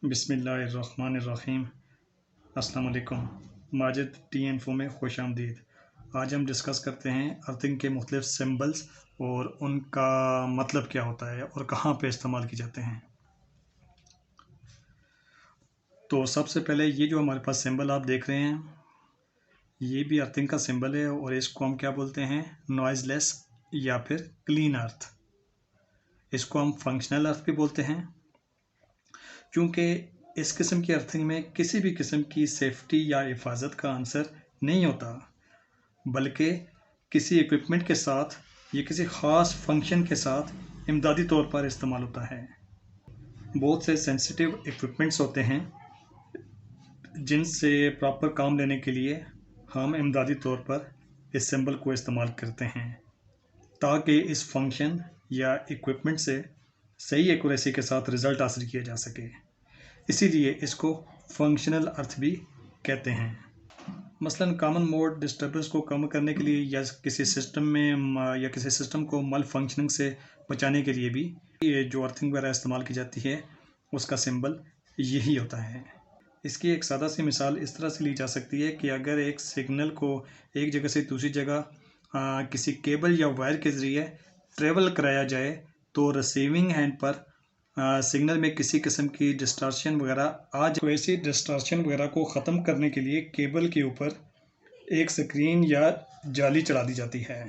बिस्मिल्लाहिर्रहमानिर्रहीम। अस्सलाम वालेकुम। माजिद टी इन्फो में खुश आमदीद। आज हम डिस्कस करते हैं अर्थिंग के मुख्तलिफ सिंबल्स और उनका मतलब क्या होता है और कहाँ पे इस्तेमाल किए जाते हैं। तो सबसे पहले ये जो हमारे पास सिंबल आप देख रहे हैं, ये भी अर्थिंग का सिंबल है और इसको हम क्या बोलते हैं, नॉइज़लेस या फिर क्लीन अर्थ। इसको हम फंक्शनल अर्थ भी बोलते हैं, क्योंकि इस किस्म की अर्थिंग में किसी भी किस्म की सेफ्टी या हिफाजत का आंसर नहीं होता, बल्कि किसी इक्विपमेंट के साथ या किसी ख़ास फंक्शन के साथ इमदादी तौर पर इस्तेमाल होता है। बहुत से सेंसिटिव इक्विपमेंट्स होते हैं जिनसे प्रॉपर काम लेने के लिए हम इमदादी तौर पर इस सिंबल को इस्तेमाल करते हैं, ताकि इस फंक्शन या इक्विपमेंट से सही एक्यूरेसी के साथ रिज़ल्ट हासिल किया जा सके। इसीलिए इसको फंक्शनल अर्थ भी कहते हैं। मसलन कॉमन मोड डिस्टर्बेंस को कम करने के लिए या किसी सिस्टम में या किसी सिस्टम को मल फंक्शनिंग से बचाने के लिए भी ये जो अर्थिंग वगैरह इस्तेमाल की जाती है, उसका सिंबल यही होता है। इसकी एक सादा सी मिसाल इस तरह से ली जा सकती है कि अगर एक सिग्नल को एक जगह से दूसरी जगह किसी केबल या वायर के ज़रिए ट्रेवल कराया जाए, तो रिसीविंग एंड पर सिग्नल में किसी किस्म की डिस्टॉर्शन वगैरह आज ऐसी डिस्टॉर्शन वगैरह को ख़त्म करने के लिए केबल के ऊपर एक स्क्रीन या जाली चढ़ा दी जाती है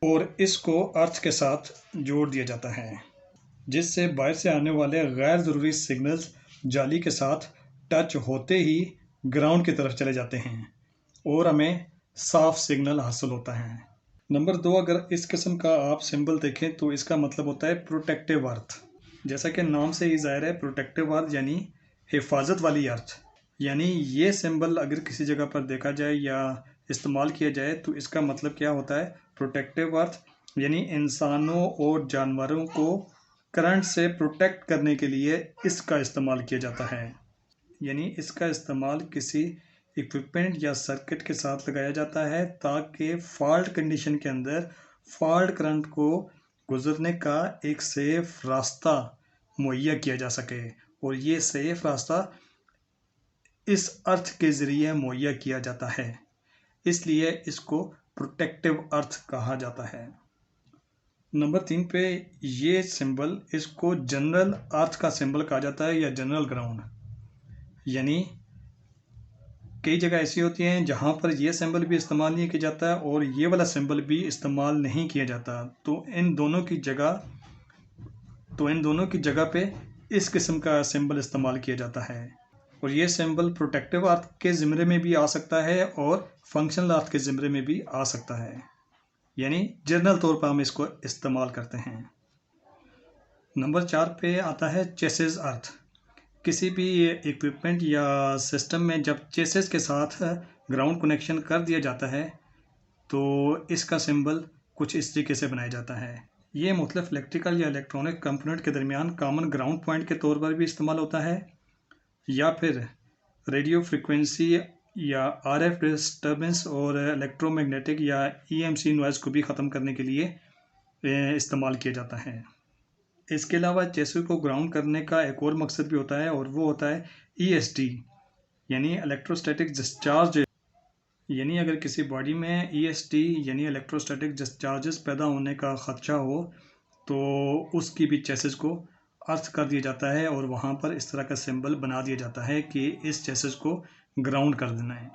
और इसको अर्थ के साथ जोड़ दिया जाता है, जिससे बाहर से आने वाले गैर ज़रूरी सिग्नल्स जाली के साथ टच होते ही ग्राउंड की तरफ चले जाते हैं और हमें साफ सिग्नल हासिल होता है। नंबर 2, अगर इस किस्म का आप सिंबल देखें तो इसका मतलब होता है प्रोटेक्टिव अर्थ। जैसा कि नाम से ही ज़ाहिर है, प्रोटेक्टिव अर्थ यानी हिफाजत वाली अर्थ। यानी ये सिंबल अगर किसी जगह पर देखा जाए या इस्तेमाल किया जाए तो इसका मतलब क्या होता है, प्रोटेक्टिव अर्थ यानी इंसानों और जानवरों को करंट से प्रोटेक्ट करने के लिए इसका इस्तेमाल किया जाता है। यानी इसका इस्तेमाल किसी इक्विपमेंट या सर्किट के साथ लगाया जाता है ताकि फॉल्ट कंडीशन के अंदर फॉल्ट करंट को गुजरने का एक सेफ रास्ता मुहैया किया जा सके, और ये सेफ रास्ता इस अर्थ के ज़रिए मुहैया किया जाता है, इसलिए इसको प्रोटेक्टिव अर्थ कहा जाता है। नंबर 3 पे ये सिंबल, इसको जनरल अर्थ का सिंबल कहा जाता है या जनरल ग्राउंड। यानी कई जगह ऐसी होती हैं जहाँ पर ये सिंबल भी इस्तेमाल नहीं किया जाता है और ये वाला सिंबल भी इस्तेमाल नहीं किया जाता, तो इन दोनों की जगह पे इस किस्म का सिंबल इस्तेमाल किया जाता है। और ये सिंबल प्रोटेक्टिव अर्थ के ज़िम्मे में भी आ सकता है और फंक्शनल अर्थ के ज़िम्मे में भी आ सकता है, यानी जनरल तौर पर हम इसको इस्तेमाल करते हैं। नंबर 4 पे आता है चेसिस अर्थ। किसी भी इक्विपमेंट या सिस्टम में जब चेसिस के साथ ग्राउंड कनेक्शन कर दिया जाता है तो इसका सिंबल कुछ इस तरीके से बनाया जाता है। ये मुख्तलिफ इलेक्ट्रिकल या इलेक्ट्रॉनिक कंपोनेंट के दरमियान कॉमन ग्राउंड पॉइंट के तौर पर भी इस्तेमाल होता है, या फिर रेडियो फ्रिक्वेंसी या आरएफ डिस्टर्बेंस और इलेक्ट्रोमैग्नेटिक या ईएमसी नॉइज़ को भी ख़त्म करने के लिए इस्तेमाल किया जाता है। इसके अलावा चेसिस को ग्राउंड करने का एक और मकसद भी होता है और वो होता है ईएसडी यानी इलेक्ट्रोस्टैटिक डिस्चार्ज। यानी अगर किसी बॉडी में ईएसडी यानी इलेक्ट्रोस्टैटिक डिस्चार्जेस पैदा होने का ख़दशा हो तो उसकी भी चेसिस को अर्थ कर दिया जाता है और वहाँ पर इस तरह का सिंबल बना दिया जाता है कि इस चेसिस को ग्राउंड कर देना है।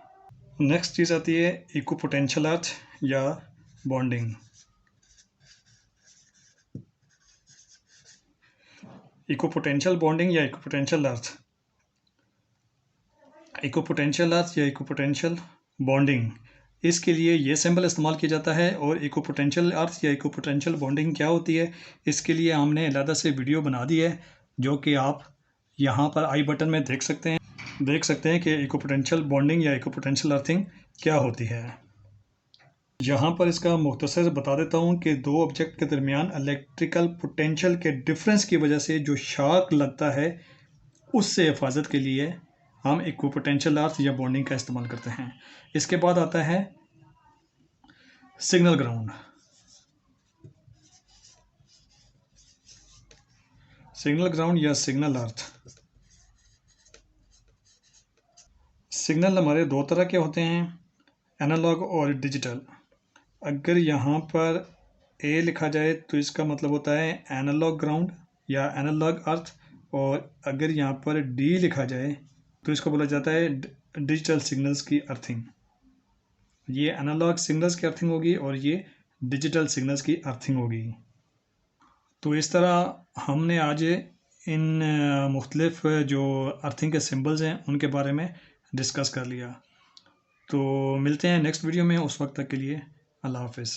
नेक्स्ट चीज़ आती है इक्विपोटेंशियल अर्थ या बॉन्डिंग। इक्विपोटेंशियल बॉन्डिंग या इक्विपोटेंशियल अर्थ, इक्विपोटेंशियल अर्थ या इक्विपोटेंशियल बॉन्डिंग, इसके लिए ये सिंबल इस्तेमाल किया जाता है। और इक्विपोटेंशियल अर्थ या इक्विपोटेंशियल बॉन्डिंग क्या होती है, इसके लिए हमने अलग से वीडियो बना दी है जो कि आप यहाँ पर आई बटन में देख सकते हैं कि इक्विपोटेंशियल बॉन्डिंग या इक्विपोटेंशियल अर्थिंग क्या होती है। यहाँ पर इसका मुख्तसर बता देता हूँ कि दो ऑब्जेक्ट के दरमियान इलेक्ट्रिकल पोटेंशियल के डिफरेंस की वजह से जो शॉक लगता है उससे हिफाजत के लिए हम इक्विपोटेंशियल अर्थ या बॉन्डिंग का इस्तेमाल करते हैं। इसके बाद आता है सिग्नल ग्राउंड। सिग्नल ग्राउंड या सिग्नल अर्थ। सिग्नल हमारे दो तरह के होते हैं, एनालॉग और डिजिटल। अगर यहाँ पर ए लिखा जाए तो इसका मतलब होता है एनालॉग ग्राउंड या एनालॉग अर्थ, और अगर यहाँ पर डी लिखा जाए तो इसको बोला जाता है डिजिटल सिग्नल्स की अर्थिंग। ये एनालॉग सिग्नल्स की अर्थिंग होगी और ये डिजिटल सिग्नल्स की अर्थिंग होगी। तो इस तरह हमने आज इन मुख्तलिफ जो अर्थिंग के सिंबल्स हैं उनके बारे में डिस्कस कर लिया। तो मिलते हैं नेक्स्ट वीडियो में, उस वक्त तक के लिए अल्लाह हाफ़िज़।